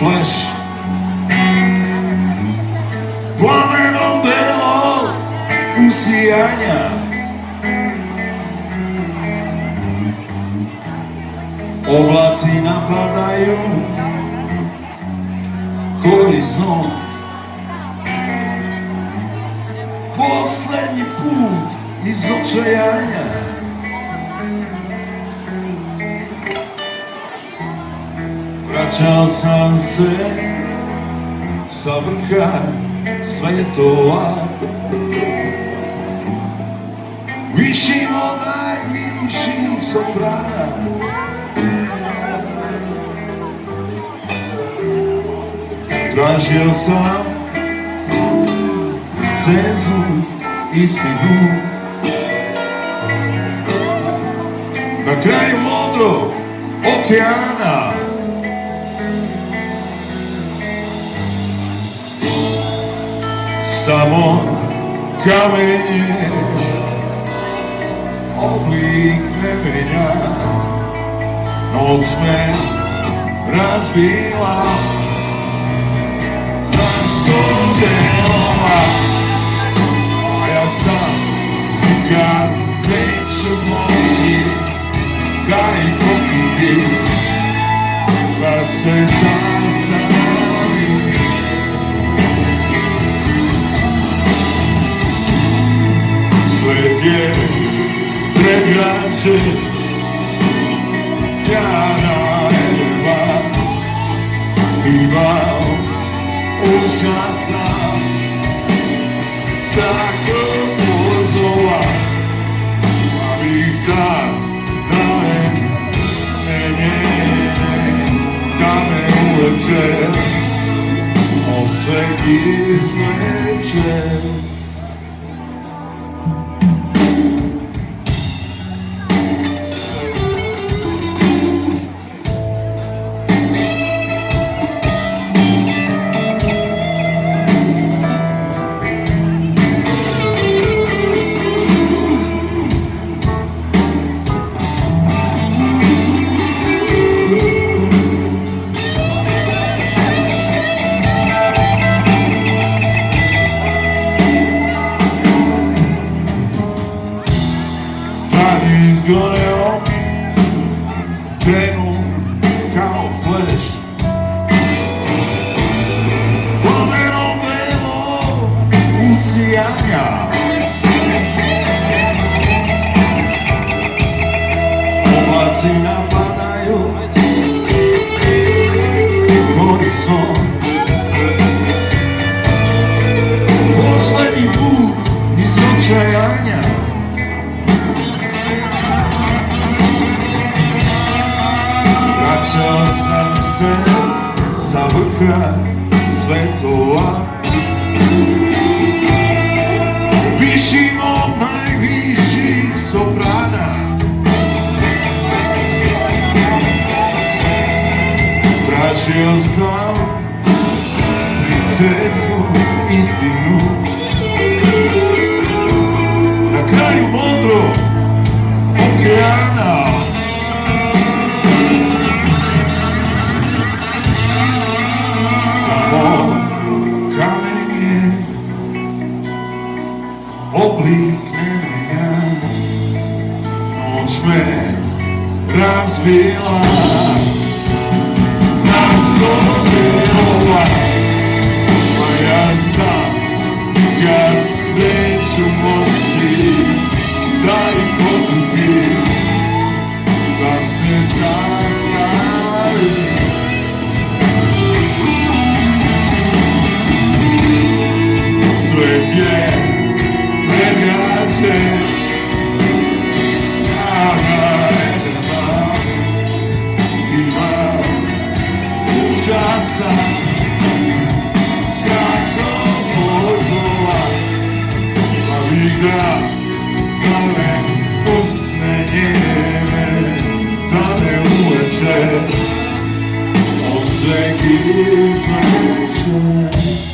fleš, plamenom delo usijanja. Oblaci napadaju horizont, poslednji put iz očajanja. Vraćao sam se sa vrha svetova, višim od najviših soprana. Tražio sam cezu, istinu, na kraju modrog okeana. Samo kamenje, oblik ne menja, noć me razbila na 100 delova, a ja sam nikad neću moći da ih pokupim, da se sastavim. Svet je pregrađen, jana Eva, imao užasan strah pozova, a bih da me snenjene, da me uleče, od sveg izleče. Izgoreo, krenu kao fleš, plamenom belo usijanja. Oblaci napadaju horizont, poslednji put iz očajanja. Vraćao sam se sa vrha svetova, višim od najviših soprana. Tražio sam princezu, istinu, na kraju modrog okeana. Oblik ne menja, noć me razbila na 100 delova, a ja sam nikad neću moći da ih pokupim, da se sastavim. Svet je pregrađen, jana Eva, ima užasan strah od pozova, pa bih da me usne njene, da me uleče, od sveg izleče.